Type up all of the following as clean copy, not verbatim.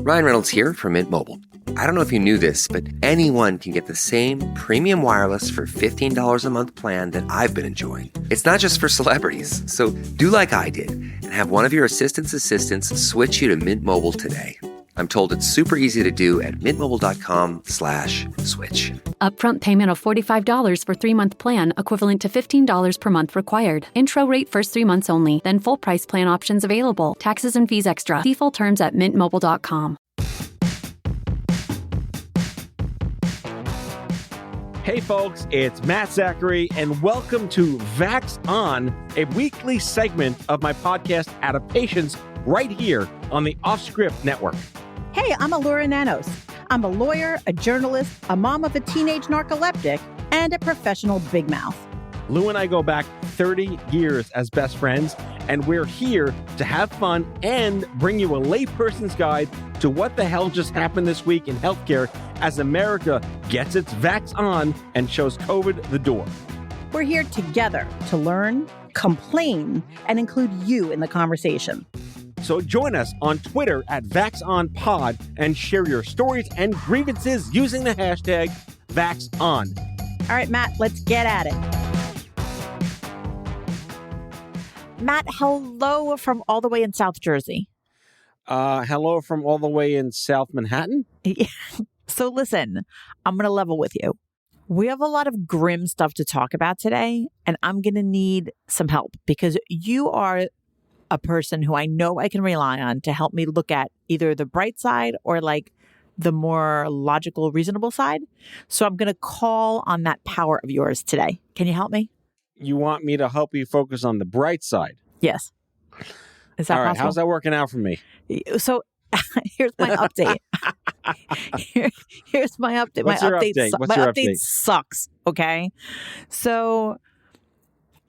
Ryan Reynolds here from Mint Mobile. I don't know if you knew this, but anyone can get the same premium wireless for $15 a month plan that I've been enjoying. It's not just for celebrities. So do like I did and have one of your assistants switch you to Mint Mobile today. I'm told it's super easy to do at mintmobile.com/switch. Upfront payment of $45 for 3-month plan, equivalent to $15 per month required. Intro rate first 3 months only, then full price plan options available. Taxes and fees extra. See full terms at mintmobile.com. Hey folks, it's Matt Zachary, and welcome to Vax On, a weekly segment of my podcast Adaptations right here on the Off Script Network. Hey, I'm Elura Nanos. I'm a lawyer, a journalist, a mom of a teenage narcoleptic, and a professional big mouth. Lou and I go back 30 years as best friends, and we're here to have fun and bring you a layperson's guide to what the hell just happened this week in healthcare as America gets its Vax on and shows COVID the door. We're here together to learn, complain, and include you in the conversation. So join us on Twitter at VaxOnPod and share your stories and grievances using the hashtag VaxOn. All right, Matt, let's get at it. Matt, hello from all the way in South Jersey. Hello from all the way in South Manhattan. So listen, I'm going to level with you. We have a lot of grim stuff to talk about today, and I'm going to need some help because you are a person who I know I can rely on to help me look at either the bright side or like the more logical, reasonable side. So I'm going to call on that power of yours today. Can you help me? You want me to help you focus on the bright side? Yes. Is that all right, possible? How's that working out for me? So here's my update. Here's my update. What's your update? My update sucks. Okay. So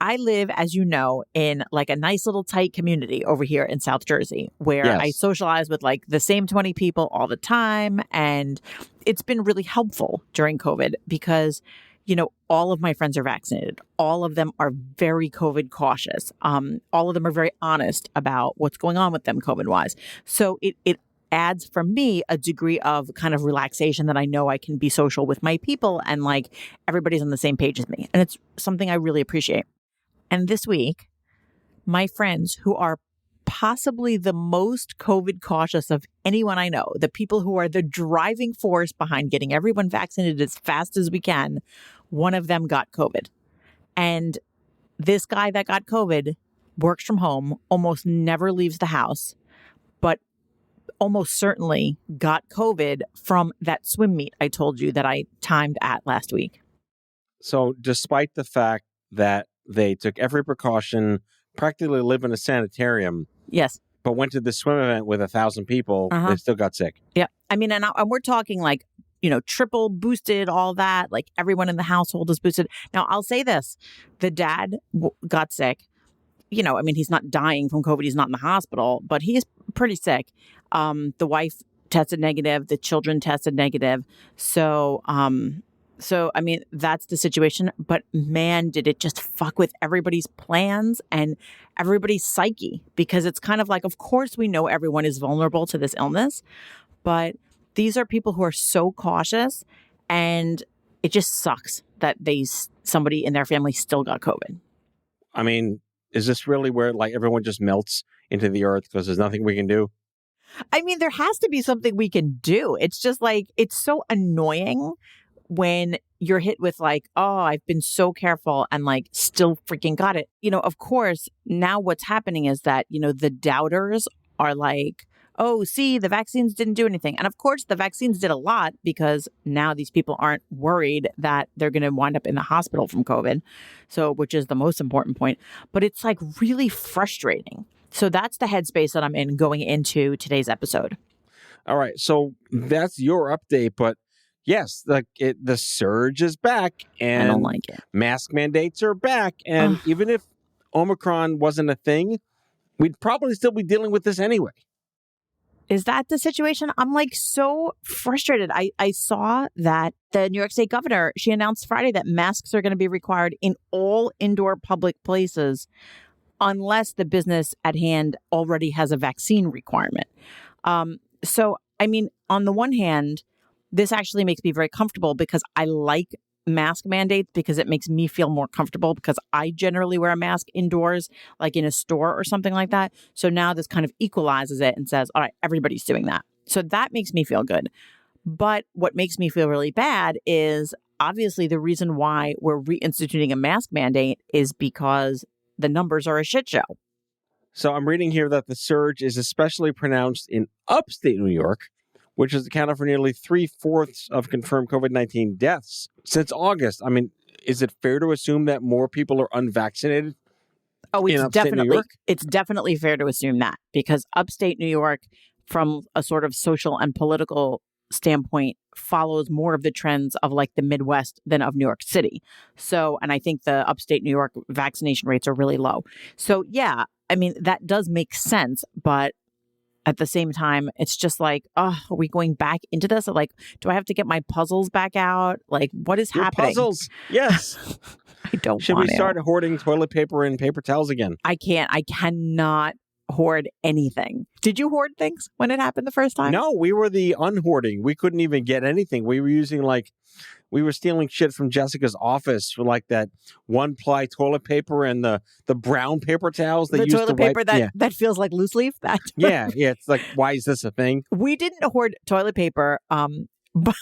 I live, as you know, in like a nice little tight community over here in South Jersey where Yes. I socialize with like the same 20 people all the time. And it's been really helpful during COVID because, you know, all of my friends are vaccinated. All of them are very COVID cautious. All of them are very honest about what's going on with them COVID wise. So it adds for me a degree of kind of relaxation that I know I can be social with my people and like everybody's on the same page as me. And it's something I really appreciate. And this week, my friends who are possibly the most COVID cautious of anyone I know, the people who are the driving force behind getting everyone vaccinated as fast as we can, one of them got COVID. And this guy that got COVID works from home, almost never leaves the house, but almost certainly got COVID from that swim meet I told you that I timed at last week. So despite the fact that they took every precaution, practically live in a sanitarium. Yes. But went to the swim event with 1,000 people. They still got sick. Yeah. I mean, and we're talking like, you know, triple boosted, all that. Like everyone in the household is boosted. Now, I'll say this. The dad got sick. You know, I mean, he's not dying from COVID. He's not in the hospital, but he is pretty sick. The wife tested negative. The children tested negative. So, I mean, that's the situation. But man, did it just fuck with everybody's plans and everybody's psyche. Because it's kind of like, of course, we know everyone is vulnerable to this illness. But these are people who are so cautious. And it just sucks that somebody in their family still got COVID. I mean, is this really where like everyone just melts into the earth because there's nothing we can do? I mean, there has to be something we can do. It's just like, it's so annoying when you're hit with like, oh, I've been so careful and like still freaking got it. You know, of course, now what's happening is that, you know, the doubters are like, oh, see, the vaccines didn't do anything. And of course, the vaccines did a lot because now these people aren't worried that they're going to wind up in the hospital from COVID. So, which is the most important point. But it's like really frustrating. So that's the headspace that I'm in going into today's episode. All right. So that's your update. But yes, like the surge is back and I don't like it. Mask mandates are back. And even if Omicron wasn't a thing, we'd probably still be dealing with this anyway. Is that the situation? I'm like so frustrated. I saw that the New York State governor, she announced Friday that masks are going to be required in all indoor public places unless the business at hand already has a vaccine requirement. So I mean, on the one hand, this actually makes me very comfortable because I like mask mandates because it makes me feel more comfortable because I generally wear a mask indoors, like in a store or something like that. So now this kind of equalizes it and says, all right, everybody's doing that. So that makes me feel good. But what makes me feel really bad is obviously the reason why we're reinstituting a mask mandate is because the numbers are a shit show. So I'm reading here that the surge is especially pronounced in upstate New York, which has accounted for nearly 3/4 of confirmed COVID-19 deaths since August. I mean, is it fair to assume that more people are unvaccinated in upstate New York? It's definitely fair to assume that because upstate New York, from a sort of social and political standpoint, follows more of the trends of like the Midwest than of New York City. So, and I think the upstate New York vaccination rates are really low. So, yeah, I mean, that does make sense. But at the same time, it's just like, oh, are we going back into this? Or like, do I have to get my puzzles back out? Like, what is happening? Puzzles, yes. I don't Should we start hoarding toilet paper and paper towels again? I can't. I cannot hoard anything. Did you hoard things when it happened the first time? No, we were the unhoarding. We couldn't even get anything. We were using we were stealing shit from Jessica's office for like that 1-ply toilet paper and the brown paper towels they used to wipe. The toilet paper that feels like loose leaf. That yeah. It's like, why is this a thing? We didn't hoard toilet paper. But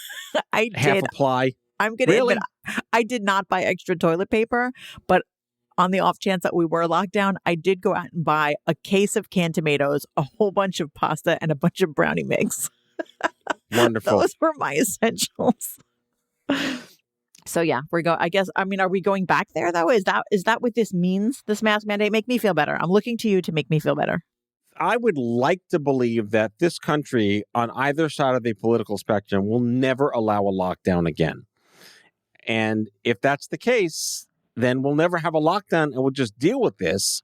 I did. Half a ply. I'm going to admit, I did not buy extra toilet paper, but on the off chance that we were locked down, I did go out and buy a case of canned tomatoes, a whole bunch of pasta, and a bunch of brownie mix. Wonderful. Those were my essentials. So yeah, are we going back there though? Is that what this means? This mask mandate? Make me feel better. I'm looking to you to make me feel better. I would like to believe that this country on either side of the political spectrum will never allow a lockdown again. And if that's the case, then we'll never have a lockdown and we'll just deal with this.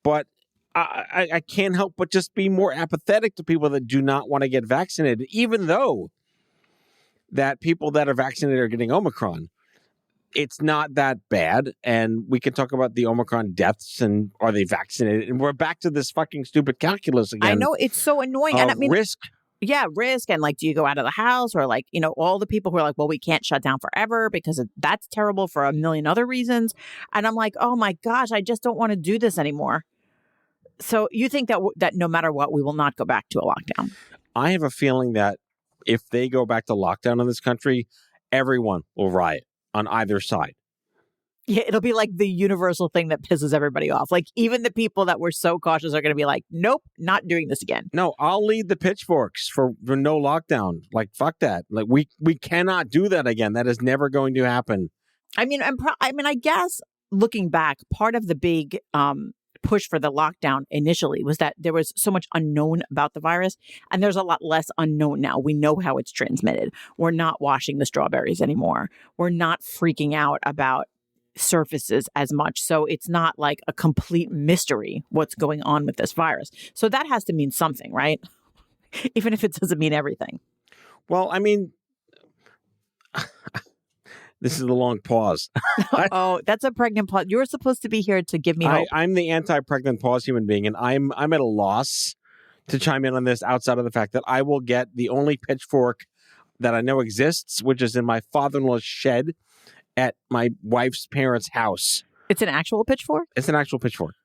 But I can't help but just be more apathetic to people that do not want to get vaccinated, even though that people that are vaccinated are getting Omicron. It's not that bad. And we can talk about the Omicron deaths and are they vaccinated? And we're back to this fucking stupid calculus again. I know, it's so annoying. And I mean, risk. Yeah, risk. And like, do you go out of the house or like, all the people who are like, well, we can't shut down forever because that's terrible for a million other reasons. And I'm like, oh my gosh, I just don't want to do this anymore. So you think that no matter what, we will not go back to a lockdown? I have a feeling that if they go back to lockdown in this country, everyone will riot on either side. Yeah, it'll be like the universal thing that pisses everybody off. Like even the people that were so cautious are going to be like, nope, not doing this again. No, I'll lead the pitchforks for no lockdown. Like, fuck that. Like we cannot do that again. That is never going to happen. I mean, I guess looking back, part of the big push for the lockdown initially was that there was so much unknown about the virus, and there's a lot less unknown now. We know how it's transmitted. We're not washing the strawberries anymore. We're not freaking out about surfaces as much. So it's not like a complete mystery what's going on with this virus. So that has to mean something, right? Even if it doesn't mean everything. Well, I mean, this is a long pause. Oh, that's a pregnant pause. You're supposed to be here to give me hope. I'm the anti-pregnant pause human being, and I'm at a loss to chime in on this outside of the fact that I will get the only pitchfork that I know exists, which is in my father-in-law's shed at my wife's parents' house. It's an actual pitchfork? It's an actual pitchfork.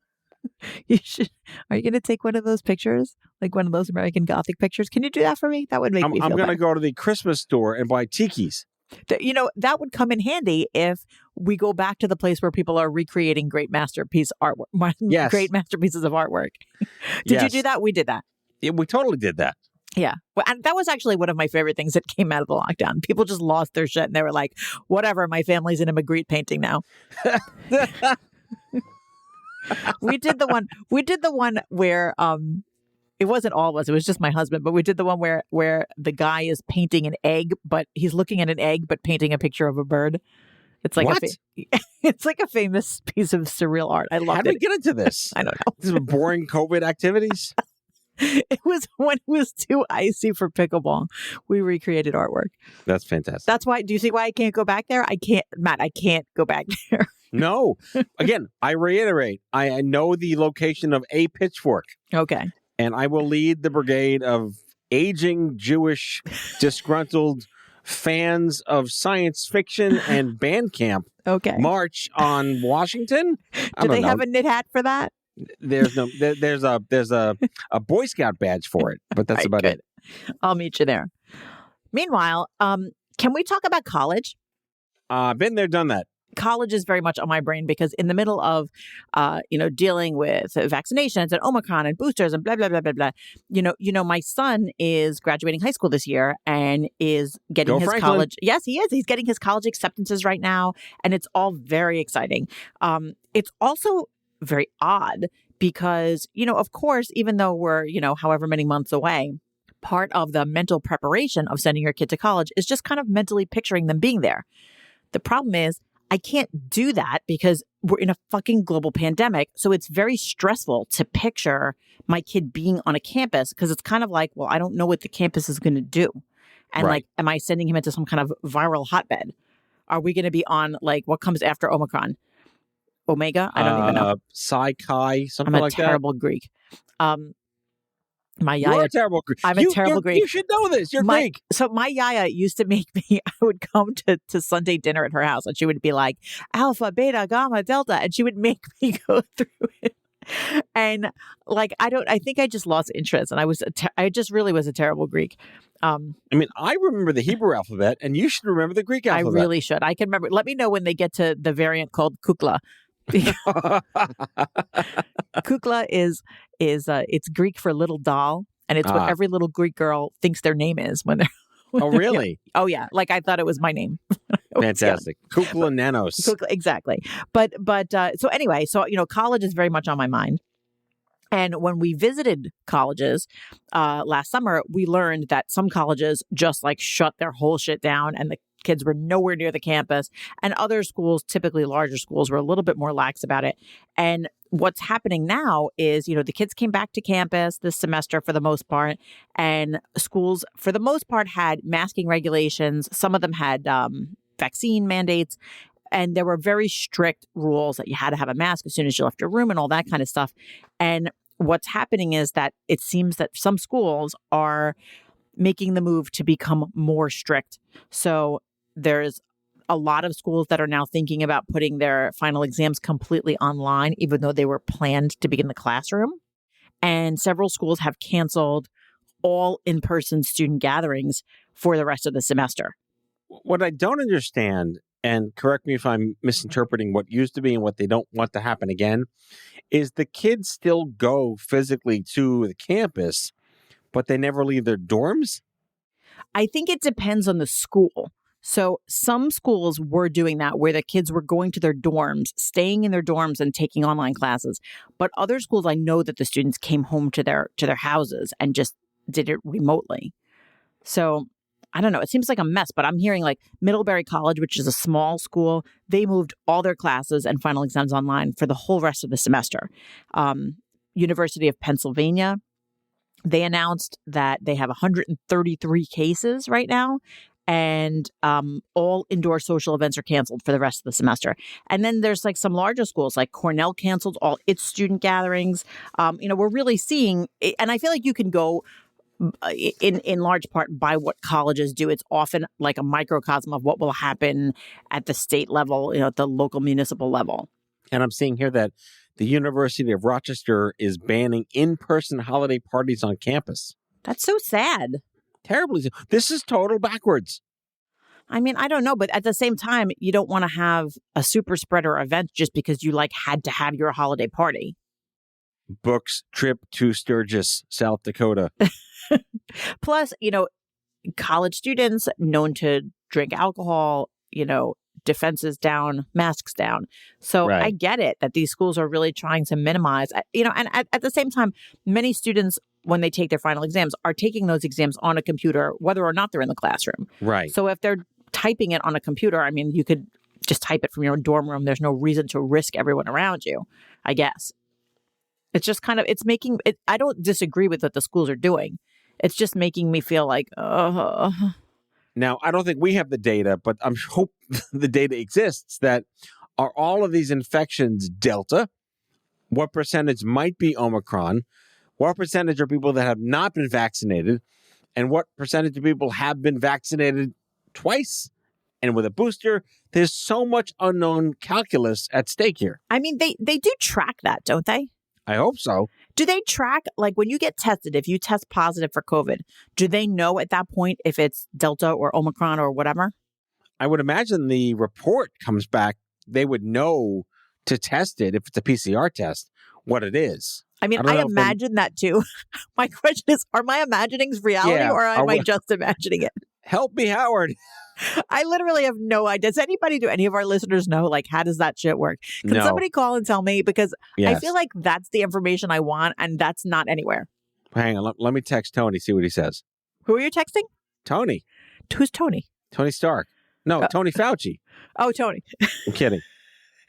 You should. Are you going to take one of those pictures? Like one of those American Gothic pictures? Can you do that for me? That would make me feel I'm going to better. go to the Christmas store and buy tikis. That would come in handy if we go back to the place where people are recreating great masterpiece artwork. Yes. Great masterpieces of artwork. Did you do that? We did that. Yeah, we totally did that. Yeah. Well, and that was actually one of my favorite things that came out of the lockdown. People just lost their shit and they were like, whatever, my family's in a Magritte painting now. We did the one where it wasn't all of us, it was just my husband, but we did the one where the guy is painting an egg, but he's looking at an egg but painting a picture of a bird. It's like it's like a famous piece of surreal art. I loved it. How did we get into this? I don't know. These are boring COVID activities. It was when it was too icy for pickleball. We recreated artwork. That's fantastic. That's why. Do you see why I can't go back there? I can't, Matt. I can't go back there. No. Again, I reiterate. I know the location of a pitchfork. Okay. And I will lead the brigade of aging Jewish disgruntled fans of science fiction and band camp Okay. march on Washington. Do they have a knit hat for that? There's a Boy Scout badge for it, but that's Right, about good. it. I'll meet you there. Meanwhile, can we talk about college? Been there, done that. College is very much on my brain because in the middle of, dealing with vaccinations and Omicron and boosters and blah, blah, blah, blah, blah. My son is graduating high school this year and is getting his Franklin. college. Yes, he is. He's getting his college acceptances right now. And it's all very exciting. It's also very odd because, of course, even though we're, however many months away, part of the mental preparation of sending your kid to college is just kind of mentally picturing them being there. The problem is, I can't do that because we're in a fucking global pandemic. So it's very stressful to picture my kid being on a campus because it's kind of like, well, I don't know what the campus is going to do. And Right. am I sending him into some kind of viral hotbed? Are we going to be on what comes after Omicron? Omega? I don't even know. Psi Chi, something I'm a like terrible Greek. My that. You're yaya a terrible Greek. I'm a terrible Greek. You should know this. You're Greek. So my yaya used to make me, I would come to Sunday dinner at her house and she would be like, Alpha, Beta, Gamma, Delta. And she would make me go through it. And I think I just lost interest. And I just really was a terrible Greek. I remember the Hebrew alphabet, and you should remember the Greek alphabet. I really should. I can remember. Let me know when they get to the variant called kukla. Kukla is it's Greek for little doll, and it's what every little Greek girl thinks their name is when they're. Oh, really? Oh, yeah. I thought it was my name. Fantastic. Kukla Nanos. Kukla, exactly. But so anyway, college is very much on my mind. And when we visited colleges last summer, we learned that some colleges just shut their whole shit down and the kids were nowhere near the campus. And other schools, typically larger schools, were a little bit more lax about it. And what's happening now is, the kids came back to campus this semester for the most part. And schools, for the most part, had masking regulations. Some of them had vaccine mandates. And there were very strict rules that you had to have a mask as soon as you left your room and all that kind of stuff. And what's happening is that it seems that some schools are making the move to become more strict. So there's a lot of schools that are now thinking about putting their final exams completely online, even though they were planned to be in the classroom. And several schools have canceled all in-person student gatherings for the rest of the semester. What I don't understand, and correct me if I'm misinterpreting what used to be and what they don't want to happen again, is the kids still go physically to the campus, but they never leave their dorms? I think it depends on the school. So some schools were doing that where the kids were going to their dorms, staying in their dorms and taking online classes. But other schools, I know that the students came home to their houses and just did it remotely. So I don't know. It seems like a mess, but I'm hearing Middlebury College, which is a small school, they moved all their classes and final exams online for the whole rest of the semester. University of Pennsylvania, they announced that they have 133 cases right now, and all indoor social events are canceled for the rest of the semester. And then there's some larger schools like Cornell canceled all its student gatherings. We're really seeing, and I feel like you can go in large part by what colleges do. It's often like a microcosm of what will happen at the state level, at the local municipal level. And I'm seeing here that the University of Rochester is banning in-person holiday parties on campus. That's so sad. Terribly. This is total backwards. I mean, I don't know, but at the same time, you don't want to have a super spreader event just because you had to have your holiday party. Books trip to Sturgis, South Dakota. Plus, college students known to drink alcohol, defenses down, masks down. So Right. I get it that these schools are really trying to minimize, and at the same time, many students, when they take their final exams, are taking those exams on a computer, whether or not they're in the classroom. Right. So if they're typing it on a computer, I mean, you could just type it from your dorm room. There's no reason to risk everyone around you, I guess. It's just it's making it. I don't disagree with what the schools are doing. It's just making me feel like, Now, I don't think we have the data, but I'm hope the data exists that are all of these infections Delta? What percentage might be Omicron? What percentage are people that have not been vaccinated? and what percentage of people have been vaccinated twice and with a booster. There's so much unknown calculus at stake here. I mean, they do track that, don't they? I hope so. Do they track, like when you get tested, if you test positive for COVID, do they know at that point if it's Delta or Omicron or whatever? I would imagine the report comes back, they would know to test it, if it's a PCR test, what it is. I mean, I imagine that too. My question is, are my imaginings reality or am I just imagining it? Help me, Howard. I literally have no idea. Does anybody, do any of our listeners know, like, how does that shit work? Can somebody call and tell me? Because I feel like that's the information I want, and that's not anywhere. Hang on. Let me text Tony, see what he says. Who are you texting? Tony. Who's Tony? Tony Stark. No, Tony Fauci. Oh, Tony. I'm kidding.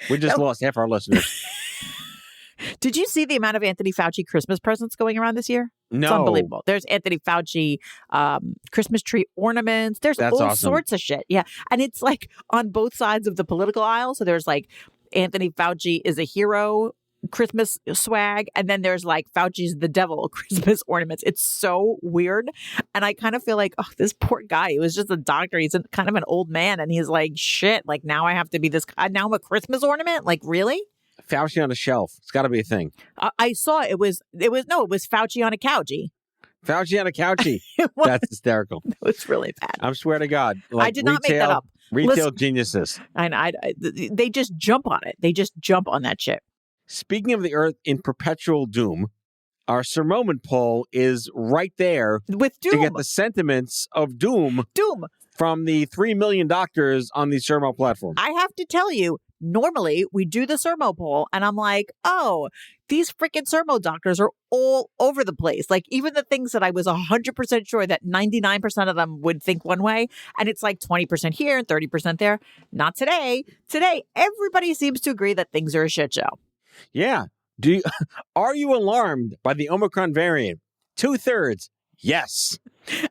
We just lost half our listeners. Did you see the amount of Anthony Fauci Christmas presents going around this year? No. It's unbelievable. There's Anthony Fauci Christmas tree ornaments. There's all sorts of shit. Yeah. And it's like on both sides of the political aisle. So there's like Anthony Fauci is a hero Christmas swag. And then there's like Fauci's the devil Christmas ornaments. It's so weird. And I kind of feel like, oh, this poor guy. He was just a doctor. He's kind of an old man. And he's like, shit, like now I have to be this guy. Now I'm a Christmas ornament. Like, really? Fauci on a shelf. It's got to be a thing. I saw it was Fauci on a couchy. Fauci on a couchy. That's hysterical. It was really bad. I swear to God. Like I did not make that up. Retail geniuses. And they just jump on it. They just jump on that shit. Speaking of the earth in perpetual doom, our Sir Moment poll is right there with doom. To get the sentiments of doom from the 3 million doctors on the Sermo platform. I have to tell you, normally we do the Sermo poll and I'm like, oh, these freaking Sermo doctors are all over the place. Like even the things that I was 100% sure that 99% of them would think one way. And it's like 20% here and 30% there. Not today. Today, everybody seems to agree that things are a shit show. Yeah. Are you alarmed by the Omicron variant? 2/3. Yes.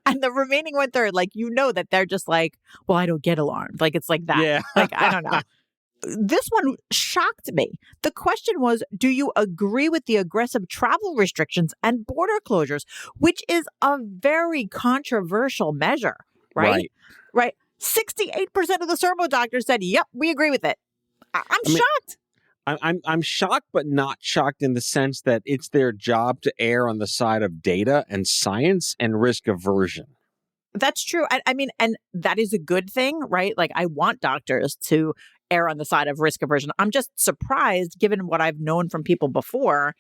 And the remaining 1/3, like, you know that they're just like, well, I don't get alarmed. Like, it's like that. Yeah. Like, I don't know. This one shocked me. The question was, do you agree with the aggressive travel restrictions and border closures, which is a very controversial measure, right? Right. 68% of the Sermo doctors said, yep, we agree with it. I'm shocked. I'm shocked, but not shocked in the sense that it's their job to err on the side of data and science and risk aversion. That's true. I mean, and that is a good thing, right? Like, I want doctors to err on the side of risk aversion. I'm just surprised, given what I've known from people before,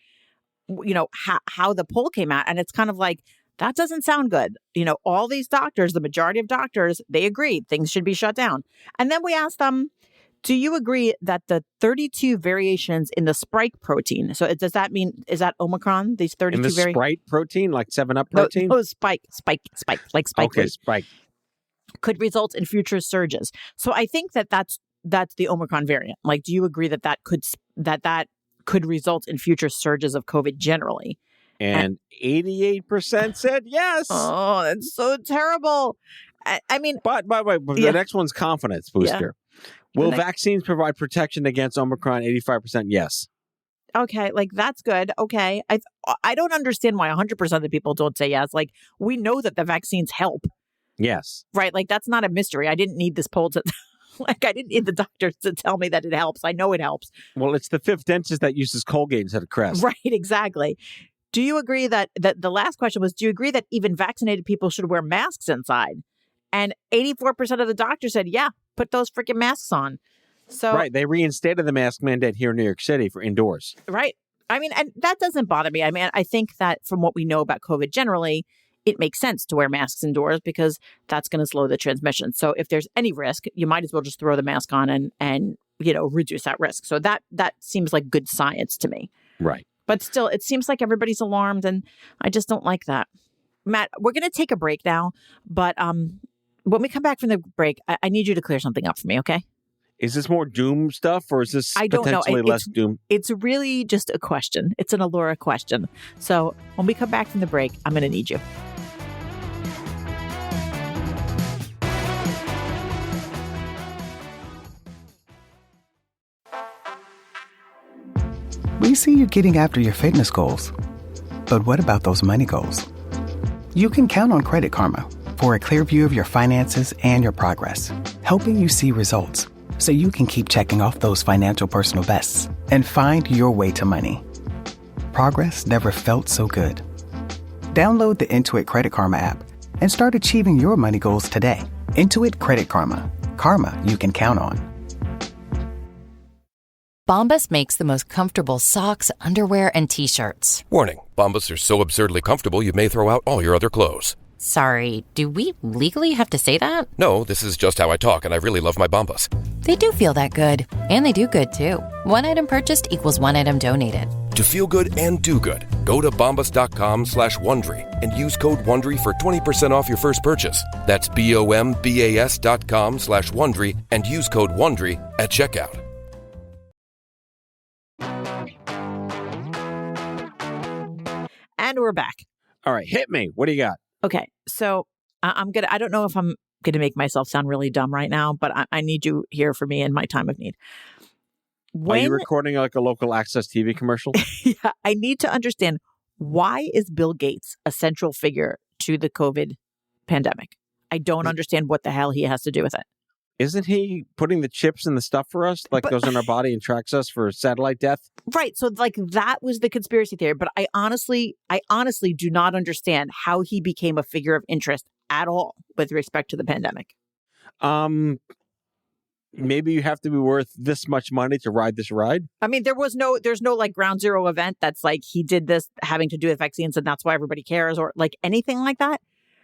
you know, how the poll came out. And it's kind of like, that doesn't sound good. You know, all these doctors, the majority of doctors, they agreed things should be shut down. And then we asked them, do you agree that the 32 variations in the spike protein, so does that mean, is that Omicron, these 32 variations? In the Sprite protein, like 7-Up protein? No, spike, like spike. Okay, spike. Could result in future surges. So I think that's the Omicron variant. Like, do you agree that could result in future surges of COVID generally? And 88% said yes. Oh, that's so terrible. I mean, but the next one's confidence booster. Yeah. Will vaccines provide protection against Omicron? 85% yes. Okay, like that's good. Okay. I don't understand why 100% of the people don't say yes. Like, we know that the vaccines help. Yes. Right? Like, that's not a mystery. I didn't need this poll to like, I didn't need the doctors to tell me that it helps. I know it helps. Well, it's the fifth dentist that uses Colgate instead of Crest. Right, exactly. Do you agree that the last question was, do you agree that even vaccinated people should wear masks inside? And 84% of the doctors said, yeah, put those freaking masks on. So right. They reinstated the mask mandate here in New York City for indoors. Right. I mean, and that doesn't bother me. I mean, I think that from what we know about COVID generally, it makes sense to wear masks indoors because that's going to slow the transmission. So if there's any risk, you might as well just throw the mask on and you know, reduce that risk. So that seems like good science to me. Right. But still, it seems like everybody's alarmed, and I just don't like that. Matt, we're going to take a break now, but when we come back from the break, I need you to clear something up for me, okay? Is this more doom stuff, or is this potentially less doom? It's really just a question. It's an Elura question. So when we come back from the break, I'm going to need you. We see you getting after your fitness goals. But what about those money goals? You can count on Credit Karma for a clear view of your finances and your progress, helping you see results so you can keep checking off those financial personal bests and find your way to money. Progress never felt so good. Download the Intuit Credit Karma app and start achieving your money goals today. Intuit Credit Karma. Karma you can count on. Bombas makes the most comfortable socks, underwear, and T-shirts. Warning, Bombas are so absurdly comfortable you may throw out all your other clothes. Sorry, do we legally have to say that? No, this is just how I talk, and I really love my Bombas. They do feel that good. And they do good, too. One item purchased equals one item donated. To feel good and do good, go to bombas.com/Wondery and use code Wondery for 20% off your first purchase. That's BOMBAS.com/Wondery and use code Wondery at checkout. And we're back. All right, hit me. What do you got? Okay, so I don't know if I'm gonna make myself sound really dumb right now, but I need you here for me in my time of need. Are you recording like a local access TV commercial? Yeah, I need to understand, why is Bill Gates a central figure to the COVID pandemic? I don't understand what the hell he has to do with it. Isn't he putting the chips in the stuff for us, like goes in our body and tracks us for satellite death? Right. So like that was the conspiracy theory. But I honestly do not understand how he became a figure of interest at all with respect to the pandemic. Maybe you have to be worth this much money to ride this ride. I mean, there's no like ground zero event that's like he did this having to do with vaccines and that's why everybody cares, or like anything like that.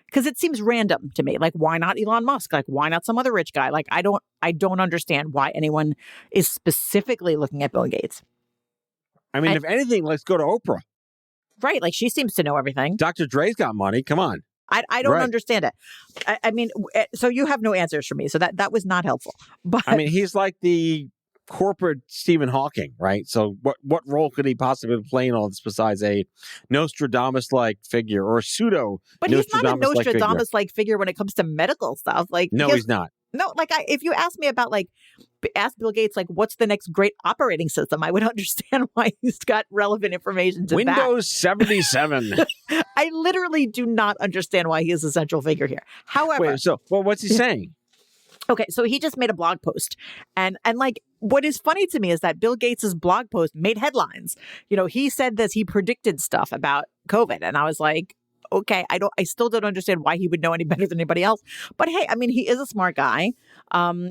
Because it seems random to me. Like, why not Elon Musk? Like, why not some other rich guy? Like, I don't understand why anyone is specifically looking at Bill Gates. I mean, if anything, let's go to Oprah. Right. Like, she seems to know everything. Dr. Dre's got money. Come on. I don't understand it. I mean, so you have no answers for me. So that was not helpful. But I mean, he's like the corporate Stephen Hawking, right? So what role could he possibly play in all this besides a Nostradamus-like figure or pseudo? But he's not a Nostradamus-like figure when it comes to medical stuff. Like, no, he's not. No, like if you ask me about ask Bill Gates, like, what's the next great operating system, I would understand why he's got relevant information to Windows 77. I literally do not understand why he is a central figure here. However, what's he saying? Okay, so he just made a blog post. And like, what is funny to me is that Bill Gates's blog post made headlines. You know, he said this, he predicted stuff about COVID. And I was like, okay, I still don't understand why he would know any better than anybody else. But hey, I mean, he is a smart guy.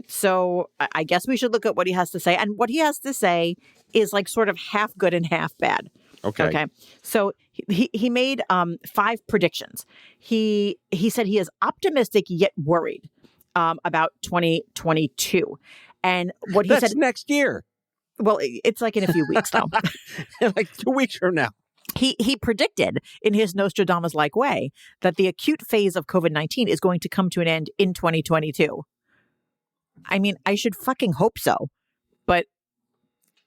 So I guess we should look at what he has to say. And what he has to say is like sort of half good and half bad. Okay. So he made 5 predictions. He said he is optimistic yet worried about 2022. And what he That's said next year. Well, it's like in a few weeks now. Like 2 weeks from now. He predicted in his Nostradamus-like way that the acute phase of COVID-19 is going to come to an end in 2022. I mean, I should fucking hope so. But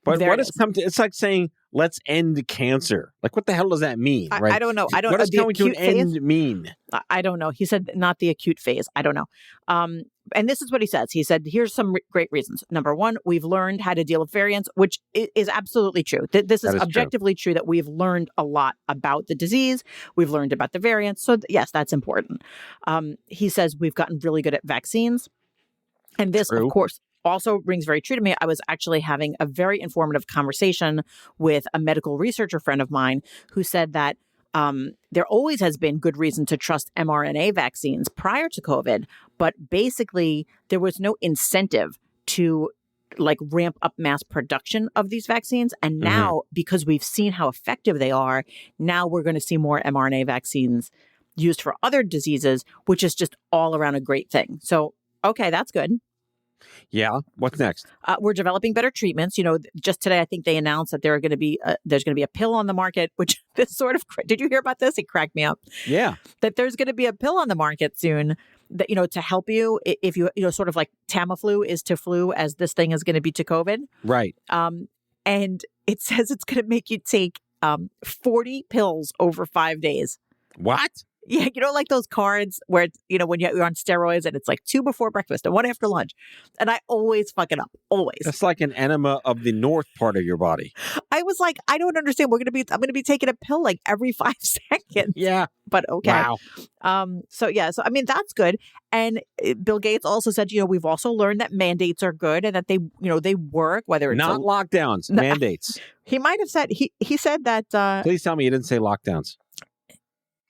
what has come to, it's like saying, let's end cancer. Like, what the hell does that mean? Right? I don't know. What does coming to an end mean? I don't know. He said not the acute phase. I don't know. And this is what he says. He said, here's some great reasons. Number 1, we've learned how to deal with variants, which is absolutely true. This is objectively true that we've learned a lot about the disease. We've learned about the variants. So yes, that's important. He says we've gotten really good at vaccines. And this, of course, also rings very true to me. I was actually having a very informative conversation with a medical researcher friend of mine who said that there always has been good reason to trust mRNA vaccines prior to COVID, but basically there was no incentive to like ramp up mass production of these vaccines. And now, because we've seen how effective they are, now we're going to see more mRNA vaccines used for other diseases, which is just all around a great thing. So, okay, that's good. Yeah. What's next? We're developing better treatments. You know, just today, I think they announced that there's going to be a pill on the market, which this sort of, did you hear about this? It cracked me up. Yeah. That there's going to be a pill on the market soon that, you know, to help you if you sort of like Tamiflu is to flu as this thing is going to be to COVID. Right. And it says it's going to make you take 40 pills over 5 days. What? Yeah, like those cards where it's, when you're on steroids and it's like 2 before breakfast and 1 after lunch. And I always fuck it up. Always. That's like an enema of the north part of your body. I was like, I don't understand. I'm gonna be taking a pill like every 5 seconds. Yeah. But okay. Wow. So I mean, that's good. And Bill Gates also said, we've also learned that mandates are good and that they work, whether it's Not lockdowns, mandates. He might have said he said that Please tell me you didn't say lockdowns.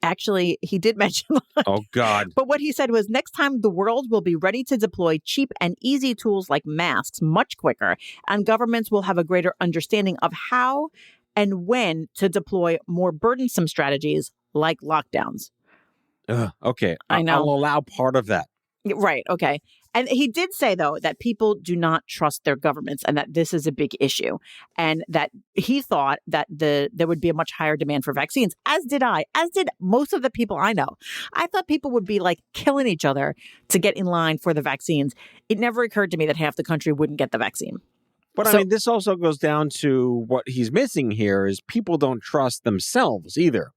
Actually, he did mention that. Oh, God. But what he said was next time the world will be ready to deploy cheap and easy tools like masks much quicker, and governments will have a greater understanding of how and when to deploy more burdensome strategies like lockdowns. Okay. I know. I'll allow part of that. Right. Okay. And he did say, though, that people do not trust their governments and that this is a big issue, and that he thought that there would be a much higher demand for vaccines, as did I, as did most of the people I know. I thought people would be like killing each other to get in line for the vaccines. It never occurred to me that half the country wouldn't get the vaccine. But I mean, this also goes down to what he's missing here is people don't trust themselves either.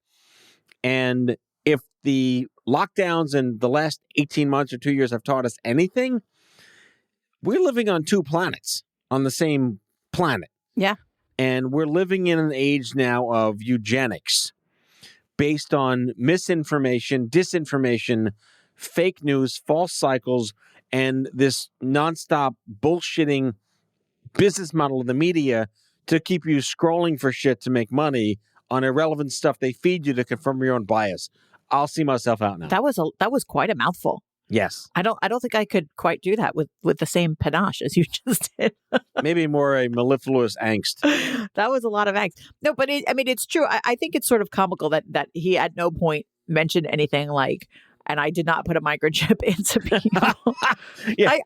And if the lockdowns in the last 18 months or 2 years have taught us anything, we're living on 2 planets on the same planet. Yeah. And we're living in an age now of eugenics based on misinformation, disinformation, fake news, false cycles, and this nonstop bullshitting business model of the media to keep you scrolling for shit to make money on irrelevant stuff they feed you to confirm your own bias. I'll see myself out now. That was quite a mouthful. Yes. I don't think I could quite do that with the same panache as you just did. Maybe more a mellifluous angst. That was a lot of angst. No, but it's true. I think it's sort of comical that he at no point mentioned anything like, and I did not put a microchip into people. Yeah,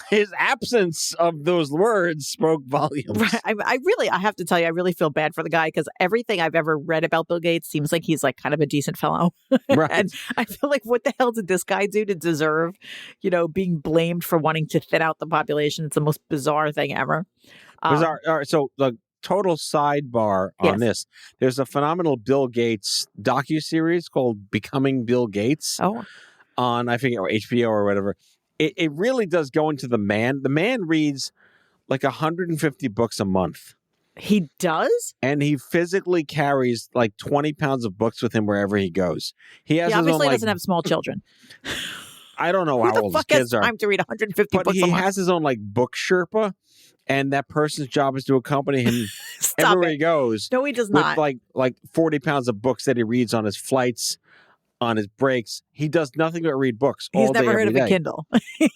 his absence of those words spoke volumes. Right. I have to tell you, I really feel bad for the guy because everything I've ever read about Bill Gates seems like he's like kind of a decent fellow. Right. And I feel like, what the hell did this guy do to deserve, being blamed for wanting to thin out the population? It's the most bizarre thing ever. Bizarre. All right, so the total sidebar on this. There's a phenomenal Bill Gates docuseries called Becoming Bill Gates on, I forget, or HBO or whatever. It really does go into the man. The man reads like 150 books a month. He does? And he physically carries like 20 pounds of books with him wherever he goes. He obviously doesn't have small children. I don't know how old his kids are. Time to read 150 but books a he month. has his own like book Sherpa. And that person's job is to accompany him everywhere he goes. No, he does not. With like 40 pounds of books that he reads on his flights, on his breaks. He does nothing but read books all He's day, never heard of every a day. Kindle.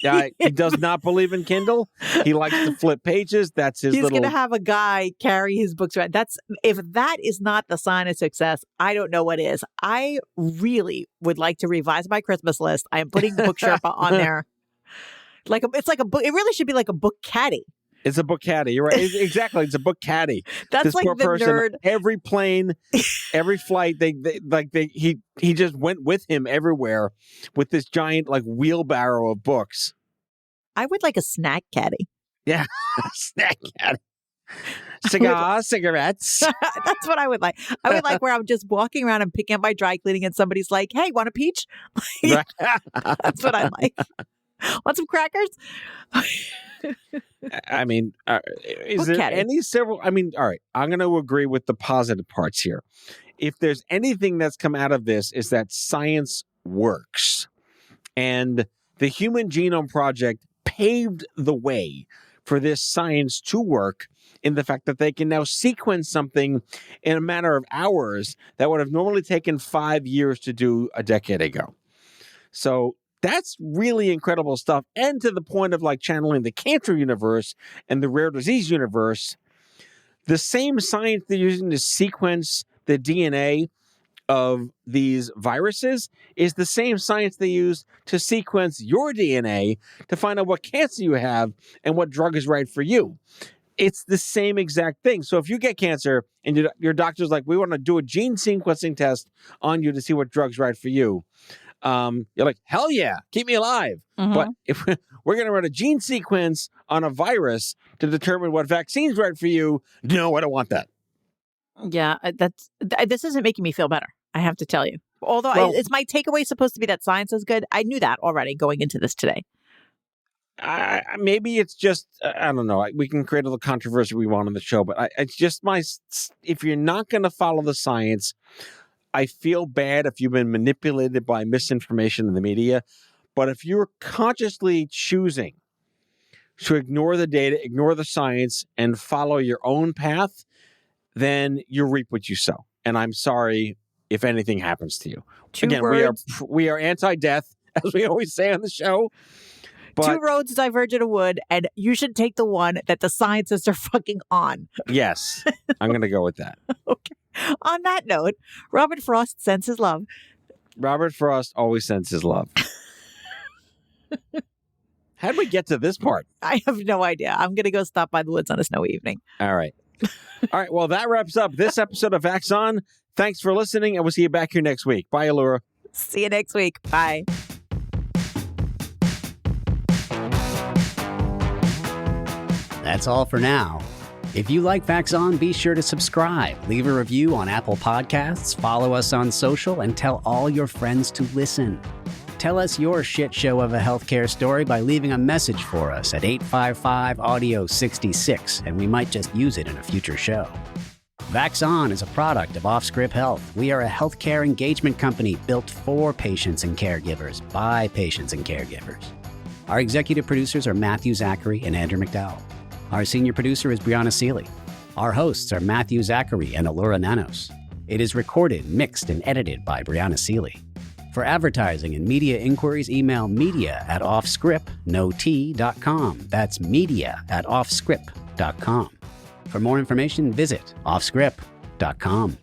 Yeah, he does not believe in Kindle. He likes to flip pages. That's his He's little... going to have a guy carry his books around. If that is not the sign of success, I don't know what is. I really would like to revise my Christmas list. I am putting Book Sherpa on there. It's like a book. It really should be like a book caddy. It's a book caddy. You're right. Exactly. It's a book caddy. That's this like poor the person, nerd. Every plane, every flight, he just went with him everywhere with this giant like wheelbarrow of books. I would like a snack caddy. Yeah, snack caddy. Cigars, cigarettes. That's what I would like. I would like where I'm just walking around and picking up my dry cleaning and somebody's like, hey, want a peach? That's what I like. Want some crackers? I mean, is there any several? I mean, all right, I'm going to agree with the positive parts here. If there's anything that's come out of this, is that science works. And the Human Genome Project paved the way for this science to work in the fact that they can now sequence something in a matter of hours that would have normally taken 5 years to do a decade ago. So that's really incredible stuff. And to the point of like channeling the cancer universe and the rare disease universe, the same science they're using to sequence the DNA of these viruses is the same science they use to sequence your DNA to find out what cancer you have and what drug is right for you. It's the same exact thing. So if you get cancer and your doctor's like, we want to do a gene sequencing test on you to see what drug's right for you. You're like, hell yeah, keep me alive. Mm-hmm. But if we're going to run a gene sequence on a virus to determine what vaccine's right for you, no, I don't want that. Yeah, this isn't making me feel better. I have to tell you. Although is my takeaway supposed to be that science is good? I knew that already going into this today. Maybe it's just, I don't know. We can create all the controversy we want on the show, but it's just if you're not going to follow the science, I feel bad if you've been manipulated by misinformation in the media. But if you're consciously choosing to ignore the data, ignore the science, and follow your own path, then you reap what you sow. And I'm sorry if anything happens to you. Again, we are anti-death, as we always say on the show. But, 2 roads diverge in a wood, and you should take the one that the scientists are fucking on. Yes, I'm going to go with that. Okay. On that note, Robert Frost sends his love. Robert Frost always sends his love. How'd we get to this part? I have no idea. I'm going to go stop by the woods on a snowy evening. All right. All right. Well, that wraps up this episode of Vax On. Thanks for listening, and we'll see you back here next week. Bye, Elura. See you next week. Bye. That's all for now. If you like Vax On, be sure to subscribe, leave a review on Apple Podcasts, follow us on social, and tell all your friends to listen. Tell us your shit show of a healthcare story by leaving a message for us at 855-AUDIO-66, and we might just use it in a future show. Vax On is a product of Offscript Health. We are a healthcare engagement company built for patients and caregivers by patients and caregivers. Our executive producers are Matthew Zachary and Andrew McDowell. Our senior producer is Brianna Seeley. Our hosts are Matthew Zachary and Elura Nanos. It is recorded, mixed, and edited by Brianna Seeley. For advertising and media inquiries, email media@offscript.com. That's media@offscript.com. For more information, visit offscript.com.